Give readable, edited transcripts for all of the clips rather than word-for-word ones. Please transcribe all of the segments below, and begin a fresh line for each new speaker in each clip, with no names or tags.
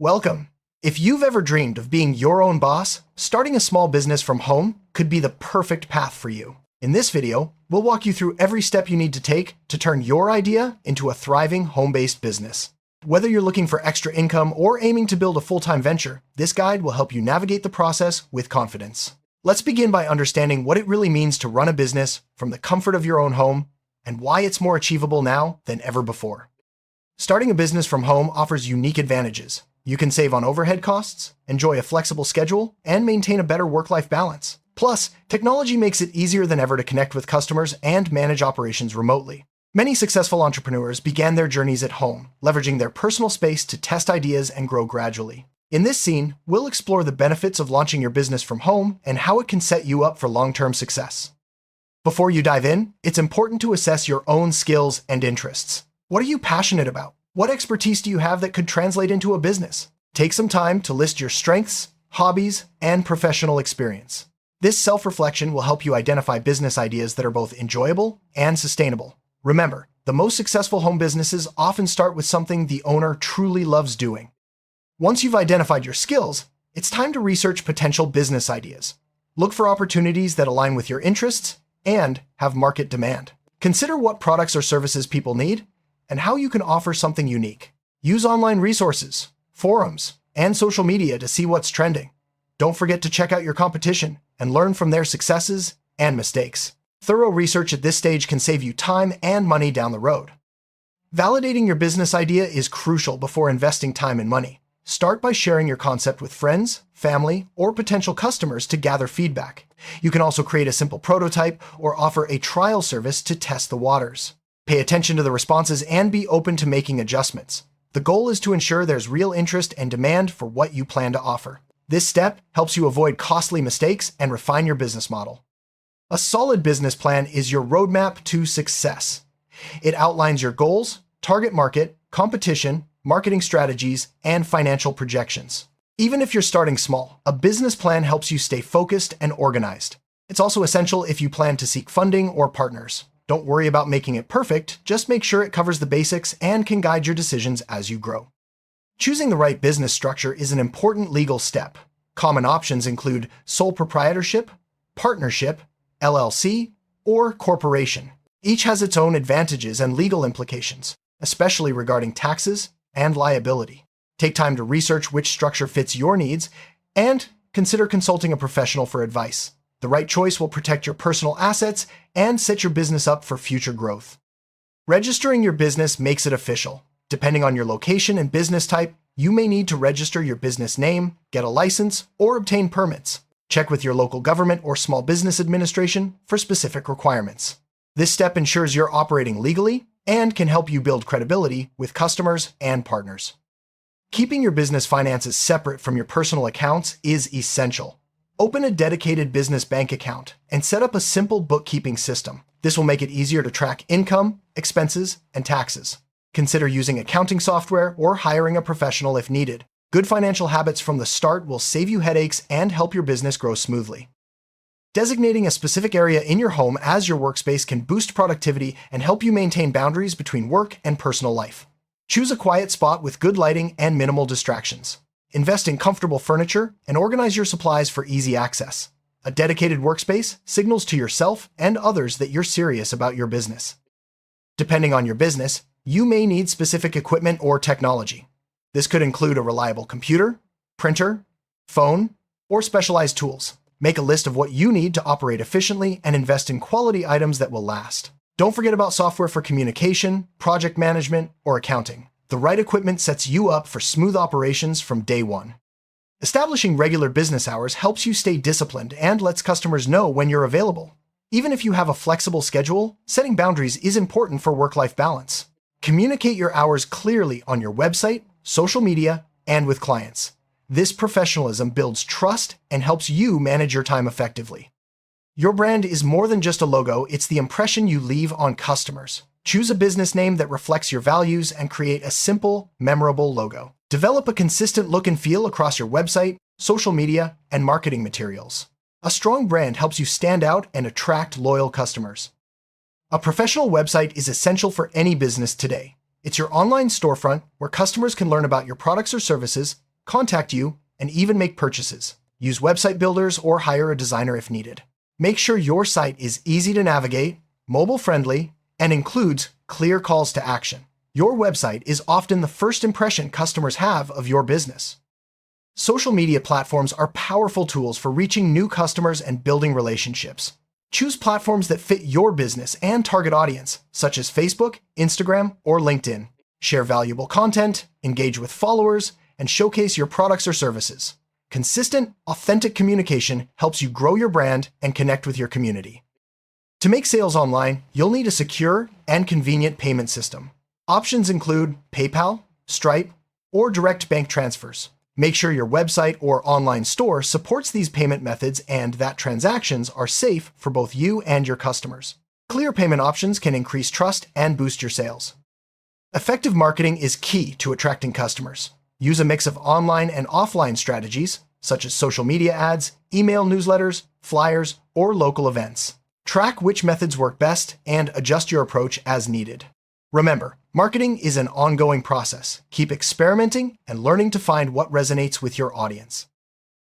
Welcome. If you've ever dreamed of being your own boss, starting a small business from home could be the perfect path for you. In this video, we'll walk you through every step you need to take to turn your idea into a thriving home-based business. Whether you're looking for extra income or aiming to build a full-time venture, this guide will help you navigate the process with confidence. Let's begin by understanding what it really means to run a business from the comfort of your own home and why it's more achievable now than ever before. Starting a business from home offers unique advantages. You can save on overhead costs, enjoy a flexible schedule, and maintain a better work-life balance. Plus, technology makes it easier than ever to connect with customers and manage operations remotely. Many successful entrepreneurs began their journeys at home, leveraging their personal space to test ideas and grow gradually. In this scene, we'll explore the benefits of launching your business from home and how it can set you up for long-term success. Before you dive in, it's important to assess your own skills and interests. What are you passionate about? What expertise do you have that could translate into a business? Take some time to list your strengths, hobbies, and professional experience. This self-reflection will help you identify business ideas that are both enjoyable and sustainable. Remember, the most successful home businesses often start with something the owner truly loves doing. Once you've identified your skills, it's time to research potential business ideas. Look for opportunities that align with your interests and have market demand. Consider what products or services people need and how you can offer something unique. Use online resources, forums, and social media to see what's trending. Don't forget to check out your competition and learn from their successes and mistakes. Thorough research at this stage can save you time and money down the road. Validating your business idea is crucial before investing time and money. Start by sharing your concept with friends, family, or potential customers to gather feedback. You can also create a simple prototype or offer a trial service to test the waters. Pay attention to the responses and be open to making adjustments. The goal is to ensure there's real interest and demand for what you plan to offer. This step helps you avoid costly mistakes and refine your business model. A solid business plan is your roadmap to success. It outlines your goals, target market, competition, marketing strategies, and financial projections. Even if you're starting small, a business plan helps you stay focused and organized. It's also essential if you plan to seek funding or partners. Don't worry about making it perfect, just make sure it covers the basics and can guide your decisions as you grow. Choosing the right business structure is an important legal step. Common options include sole proprietorship, partnership, LLC, or corporation. Each has its own advantages and legal implications, especially regarding taxes and liability. Take time to research which structure fits your needs and consider consulting a professional for advice. The right choice will protect your personal assets and set your business up for future growth. Registering your business makes it official. Depending on your location and business type, you may need to register your business name, get a license, or obtain permits. Check with your local government or small business administration for specific requirements. This step ensures you're operating legally and can help you build credibility with customers and partners. Keeping your business finances separate from your personal accounts is essential. Open a dedicated business bank account and set up a simple bookkeeping system. This will make it easier to track income, expenses, and taxes. Consider using accounting software or hiring a professional if needed. Good financial habits from the start will save you headaches and help your business grow smoothly. Designating a specific area in your home as your workspace can boost productivity and help you maintain boundaries between work and personal life. Choose a quiet spot with good lighting and minimal distractions. Invest in comfortable furniture and organize your supplies for easy access. A dedicated workspace signals to yourself and others that you're serious about your business. Depending on your business, you may need specific equipment or technology. This could include a reliable computer, printer, phone, or specialized tools. Make a list of what you need to operate efficiently and invest in quality items that will last. Don't forget about software for communication, project management, or accounting. The right equipment sets you up for smooth operations from day one. Establishing regular business hours helps you stay disciplined and lets customers know when you're available. Even if you have a flexible schedule, setting boundaries is important for work-life balance. Communicate your hours clearly on your website, social media, and with clients. This professionalism builds trust and helps you manage your time effectively. Your brand is more than just a logo, it's the impression you leave on customers. Choose a business name that reflects your values and create a simple, memorable logo. Develop a consistent look and feel across your website, social media, and marketing materials. A strong brand helps you stand out and attract loyal customers. A professional website is essential for any business today. It's your online storefront where customers can learn about your products or services, contact you, and even make purchases. Use website builders or hire a designer if needed. Make sure your site is easy to navigate, mobile-friendly, and includes clear calls to action. Your website is often the first impression customers have of your business. Social media platforms are powerful tools for reaching new customers and building relationships. Choose platforms that fit your business and target audience, such as Facebook, Instagram, or LinkedIn. Share valuable content, engage with followers, and showcase your products or services. Consistent, authentic communication helps you grow your brand and connect with your community. To make sales online, you'll need a secure and convenient payment system. Options include PayPal, Stripe, or direct bank transfers. Make sure your website or online store supports these payment methods and that transactions are safe for both you and your customers. Clear payment options can increase trust and boost your sales. Effective marketing is key to attracting customers. Use a mix of online and offline strategies, such as social media ads, email newsletters, flyers, or local events. Track which methods work best and adjust your approach as needed. Remember, marketing is an ongoing process. Keep experimenting and learning to find what resonates with your audience.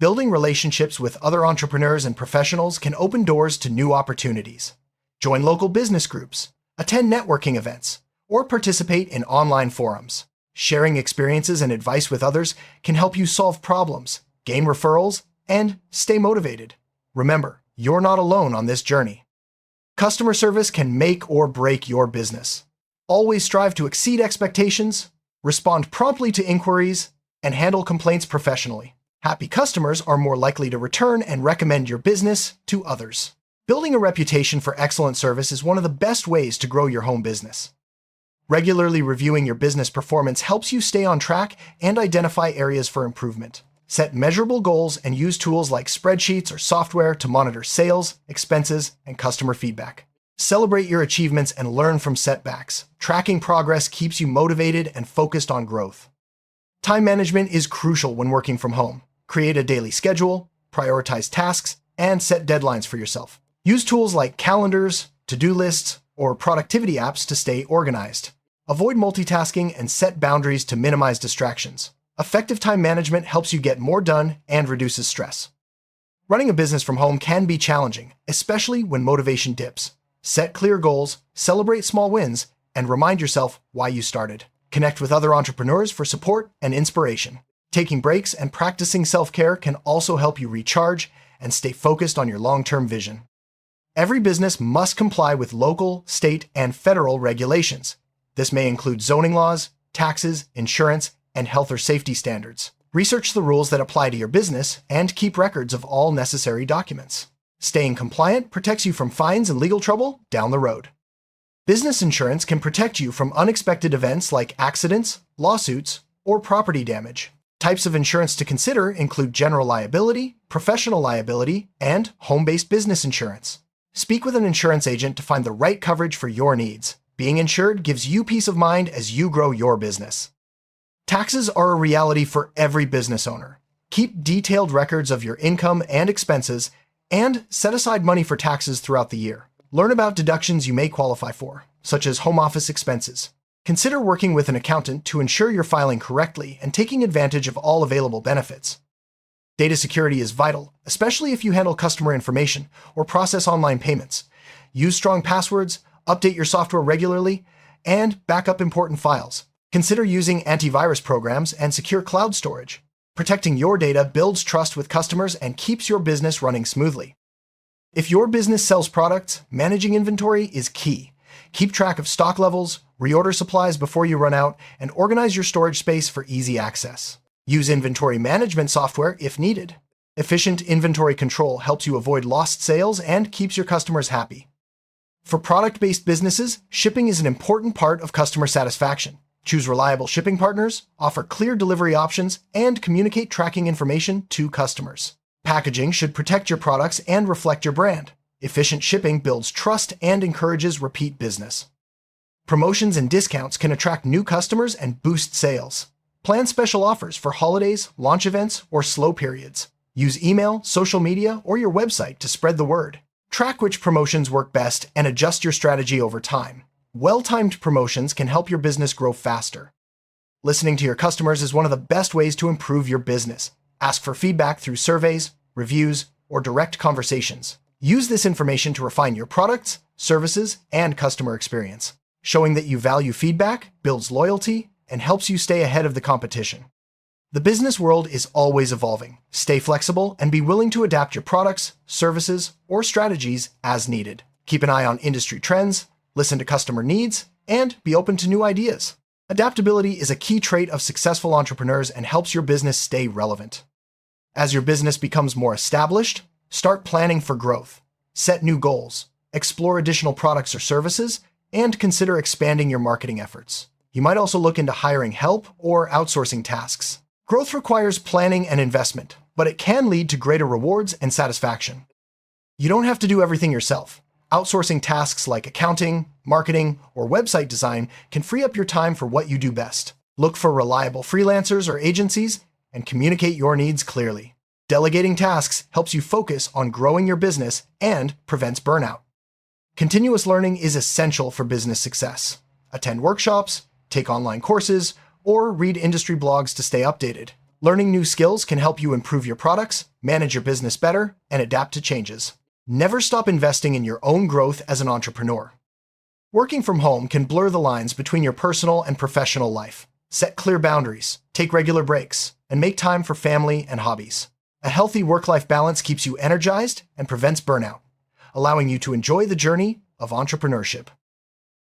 Building relationships with other entrepreneurs and professionals can open doors to new opportunities. Join local business groups, attend networking events, or participate in online forums. Sharing experiences and advice with others can help you solve problems, gain referrals, and stay motivated. Remember, you're not alone on this journey. Customer service can make or break your business. Always strive to exceed expectations, respond promptly to inquiries, and handle complaints professionally. Happy customers are more likely to return and recommend your business to others. Building a reputation for excellent service is one of the best ways to grow your home business. Regularly reviewing your business performance helps you stay on track and identify areas for improvement. Set measurable goals and use tools like spreadsheets or software to monitor sales, expenses, and customer feedback. Celebrate your achievements and learn from setbacks. Tracking progress keeps you motivated and focused on growth. Time management is crucial when working from home. Create a daily schedule, prioritize tasks, and set deadlines for yourself. Use tools like calendars, to-do lists, or productivity apps to stay organized. Avoid multitasking and set boundaries to minimize distractions. Effective time management helps you get more done and reduces stress. Running a business from home can be challenging, especially when motivation dips. Set clear goals, celebrate small wins, and remind yourself why you started. Connect with other entrepreneurs for support and inspiration. Taking breaks and practicing self-care can also help you recharge and stay focused on your long-term vision. Every business must comply with local, state, and federal regulations. This may include zoning laws, taxes, insurance, and health or safety standards. Research the rules that apply to your business and keep records of all necessary documents. Staying compliant protects you from fines and legal trouble down the road. Business insurance can protect you from unexpected events like accidents, lawsuits, or property damage. Types of insurance to consider include general liability, professional liability, and home-based business insurance. Speak with an insurance agent to find the right coverage for your needs. Being insured gives you peace of mind as you grow your business. Taxes are a reality for every business owner. Keep detailed records of your income and expenses and set aside money for taxes throughout the year. Learn about deductions you may qualify for, such as home office expenses. Consider working with an accountant to ensure you're filing correctly and taking advantage of all available benefits. Data security is vital, especially if you handle customer information or process online payments. Use strong passwords, update your software regularly, and back up important files. Consider using antivirus programs and secure cloud storage. Protecting your data builds trust with customers and keeps your business running smoothly. If your business sells products, managing inventory is key. Keep track of stock levels, reorder supplies before you run out, and organize your storage space for easy access. Use inventory management software if needed. Efficient inventory control helps you avoid lost sales and keeps your customers happy. For product-based businesses, shipping is an important part of customer satisfaction. Choose reliable shipping partners, offer clear delivery options, and communicate tracking information to customers. Packaging should protect your products and reflect your brand. Efficient shipping builds trust and encourages repeat business. Promotions and discounts can attract new customers and boost sales. Plan special offers for holidays, launch events, or slow periods. Use email, social media, or your website to spread the word. Track which promotions work best and adjust your strategy over time. Well-timed promotions can help your business grow faster. Listening to your customers is one of the best ways to improve your business. Ask for feedback through surveys, reviews, or direct conversations. Use this information to refine your products, services, and customer experience. Showing that you value feedback builds loyalty and helps you stay ahead of the competition. The business world is always evolving. Stay flexible and be willing to adapt your products, services, or strategies as needed. Keep an eye on industry trends, listen to customer needs, and be open to new ideas. Adaptability is a key trait of successful entrepreneurs and helps your business stay relevant. As your business becomes more established, start planning for growth. Set new goals, explore additional products or services, and consider expanding your marketing efforts. You might also look into hiring help or outsourcing tasks. Growth requires planning and investment, but it can lead to greater rewards and satisfaction. You don't have to do everything yourself. Outsourcing tasks like accounting, marketing, or website design can free up your time for what you do best. Look for reliable freelancers or agencies and communicate your needs clearly. Delegating tasks helps you focus on growing your business and prevents burnout. Continuous learning is essential for business success. Attend workshops, take online courses, or read industry blogs to stay updated. Learning new skills can help you improve your products, manage your business better, and adapt to changes. Never stop investing in your own growth as an entrepreneur. Working from home can blur the lines between your personal and professional life. Set clear boundaries, take regular breaks, and make time for family and hobbies. A healthy work-life balance keeps you energized and prevents burnout, allowing you to enjoy the journey of entrepreneurship.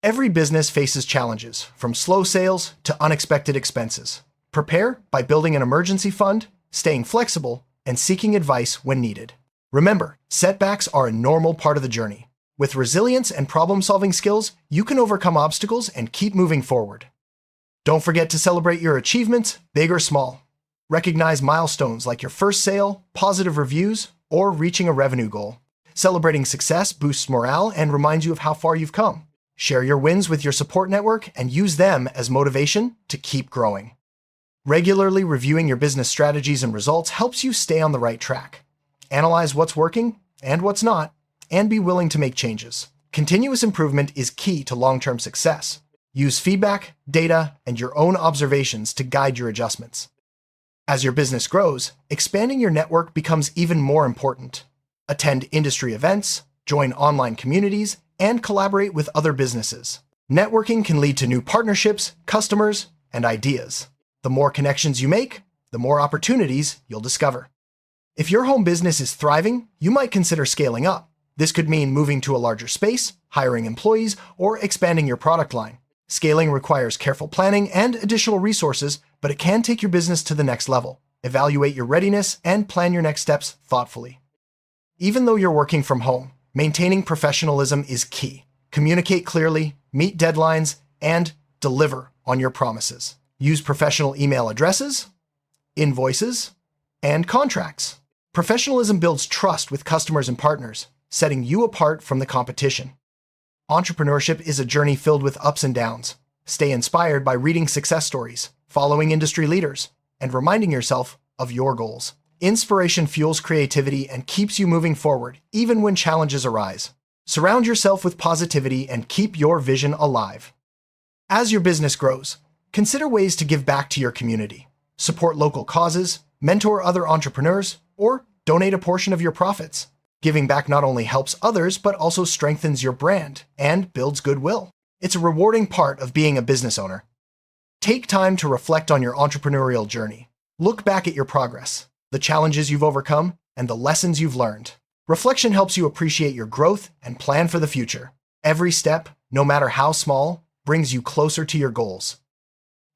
Every business faces challenges, from slow sales to unexpected expenses. Prepare by building an emergency fund, staying flexible, and seeking advice when needed. Remember, setbacks are a normal part of the journey. With resilience and problem-solving skills, you can overcome obstacles and keep moving forward. Don't forget to celebrate your achievements, big or small. Recognize milestones like your first sale, positive reviews, or reaching a revenue goal. Celebrating success boosts morale and reminds you of how far you've come. Share your wins with your support network and use them as motivation to keep growing. Regularly reviewing your business strategies and results helps you stay on the right track. Analyze what's working and what's not, and be willing to make changes. Continuous improvement is key to long-term success. Use feedback, data, and your own observations to guide your adjustments. As your business grows, expanding your network becomes even more important. Attend industry events, join online communities, and collaborate with other businesses. Networking can lead to new partnerships, customers, and ideas. The more connections you make, the more opportunities you'll discover. If your home business is thriving, you might consider scaling up. This could mean moving to a larger space, hiring employees, or expanding your product line. Scaling requires careful planning and additional resources, but it can take your business to the next level. Evaluate your readiness and plan your next steps thoughtfully. Even though you're working from home, maintaining professionalism is key. Communicate clearly, meet deadlines, and deliver on your promises. Use professional email addresses, invoices, and contracts. Professionalism builds trust with customers and partners, setting you apart from the competition. Entrepreneurship is a journey filled with ups and downs. Stay inspired by reading success stories, following industry leaders, and reminding yourself of your goals. Inspiration fuels creativity and keeps you moving forward, even when challenges arise. Surround yourself with positivity and keep your vision alive. As your business grows, consider ways to give back to your community. Support local causes, mentor other entrepreneurs, or donate a portion of your profits. Giving back not only helps others, but also strengthens your brand and builds goodwill. It's a rewarding part of being a business owner. Take time to reflect on your entrepreneurial journey. Look back at your progress, the challenges you've overcome, and the lessons you've learned. Reflection helps you appreciate your growth and plan for the future. Every step, no matter how small, brings you closer to your goals.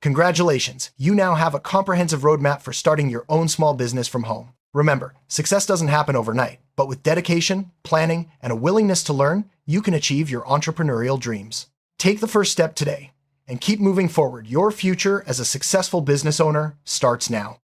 Congratulations, you now have a comprehensive roadmap for starting your own small business from home. Remember, success doesn't happen overnight, but with dedication, planning, and a willingness to learn, you can achieve your entrepreneurial dreams. Take the first step today and keep moving forward. Your future as a successful business owner starts now.